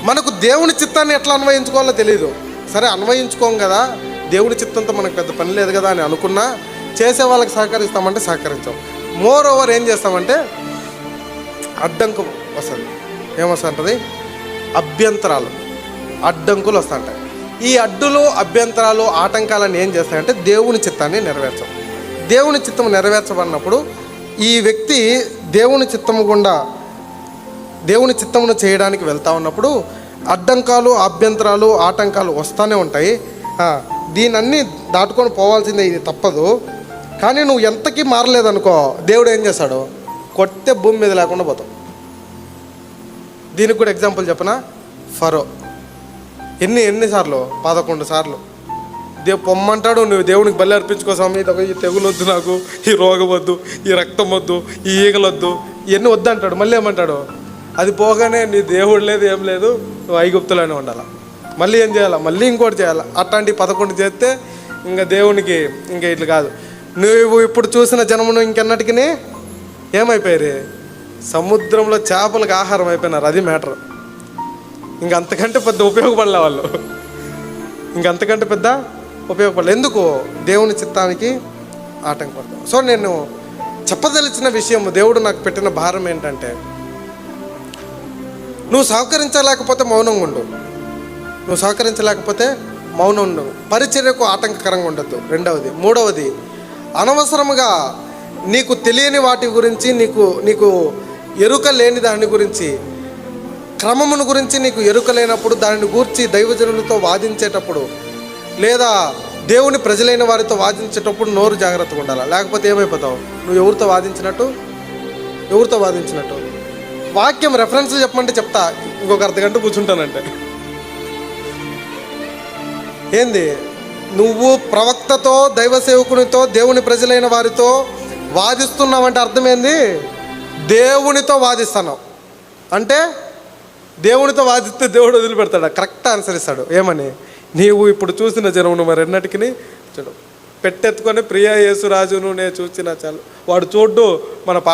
మనకు దేవుని చిత్తాన్ని ఎట్లా అన్వయించుకోవాలో తెలియదు. సరే అన్వయించుకోం కదా, దేవుని చిత్తంతో మనకు పెద్ద పని లేదు కదా అని అనుకున్నా చేసే వాళ్ళకి సహకరిస్తామంటే సహకరించాం. మోర్ ఓవర్ ఏం చేస్తామంటే అడ్డంకు వస్తుంది. ఏమొస్తుంటుంది? అభ్యంతరాలు, అడ్డంకులు వస్తుంటాయి. ఈ అడ్డులు, అభ్యంతరాలు, ఆటంకాలను ఏం చేస్తాయంటే దేవుని చిత్తాన్ని నెరవేర్చం. దేవుని చిత్తం నెరవేర్చబడినప్పుడు ఈ వ్యక్తి దేవుని చిత్తము గుండా దేవుని చిత్తమును చేయడానికి వెళ్తూ ఉన్నప్పుడు అడ్డంకాలు, అభ్యంతరాలు, ఆటంకాలు వస్తూనే ఉంటాయి. దీనన్నీ దాటుకొని పోవాల్సిందే, ఇది తప్పదు. కానీ నువ్వు ఎంతకీ మారలేదనుకో, దేవుడు ఏం చేస్తాడు? కొట్టే భూమి మీద లేకుండా పోతావు. దీనికి కూడా ఎగ్జాంపుల్ చెప్పనా? ఫరో ఎన్నిసార్లు? 11 సార్లు పొమ్మంటాడు, నువ్వు దేవునికి బలి అర్పించుకో స్వామి, ఈ తెగులు వద్దు, నాకు ఈ రోగం వద్దు, ఈ రక్తం వద్దు, ఈ ఈగలు వద్దు, ఇవన్నీ వద్దు అంటాడు. మళ్ళీ ఏమంటాడు? అది పోగానే నీ దేవుడు లేదు, ఏం లేదు, నువ్వు ఐగుప్తులోనే ఉండాలి. మళ్ళీ ఏం చేయాలా? మళ్ళీ ఇంకోటి చేయాలి. అట్లాంటి 11 చేస్తే ఇంకా దేవునికి ఇంకా ఇట్లా కాదు. నువ్వు ఇప్పుడు చూసిన జనమును ఇంకెన్నటికి ఏమైపోయారు? సముద్రంలో చేపలకు ఆహారం అయిపోయినారు. అది మ్యాటర్. ఇంకంతకంటే పెద్ద ఉపయోగపడలే వాళ్ళు, ఇంకంతకంటే పెద్ద ఉపయోగపడలేదు. ఎందుకు? దేవుని చిత్తానికి ఆటంకపడతాం. సో నేను చెప్పదలిచిన విషయం, దేవుడు నాకు పెట్టిన భారం ఏంటంటే, నువ్వు సహకరించలేకపోతే మౌనంగా ఉండు. నువ్వు సహకరించలేకపోతే మౌనం ఉండు. పరిచర్యకు ఆటంకకరంగా ఉండద్దు. రెండవది. మూడవది, అనవసరముగా నీకు తెలియని వాటి గురించి, నీకు ఎరుక లేని దాని గురించి, క్రమమును గురించి నీకు ఎరుక లేనప్పుడు దానిని గూర్చి దైవజనులతో వాదించేటప్పుడు, లేదా దేవుని ప్రజలైన వారితో వాదించేటప్పుడు నోరు జాగ్రత్తగా ఉండాలి. లేకపోతే ఏమైపోతావు? నువ్వు ఎవరితో వాదించినట్టు. వాక్యం రెఫరెన్స్ చెప్పమంటే చెప్తా, ఇంకొక అర్ధగంట కూర్చుంటానంటే. ఏంది? నువ్వు ప్రవక్తతో, దైవ సేవకునితో, దేవుని ప్రజలైన వారితో వాదిస్తున్నావంటే అర్థమైంది? దేవునితో వాదిస్తున్నావు అంటే, దేవునితో వాదిస్తే దేవుడు వదిలిపెడతాడు? కరెక్ట్ ఆన్సర్ ఇస్తాడు. ఏమని? నీవు ఇప్పుడు చూసిన జనమును మరెన్నటికి చూడు, పెట్టెత్తుకొని ప్రియ యేసురాజును నేను చూసినా చాలు. వాడు చూడ్డు మన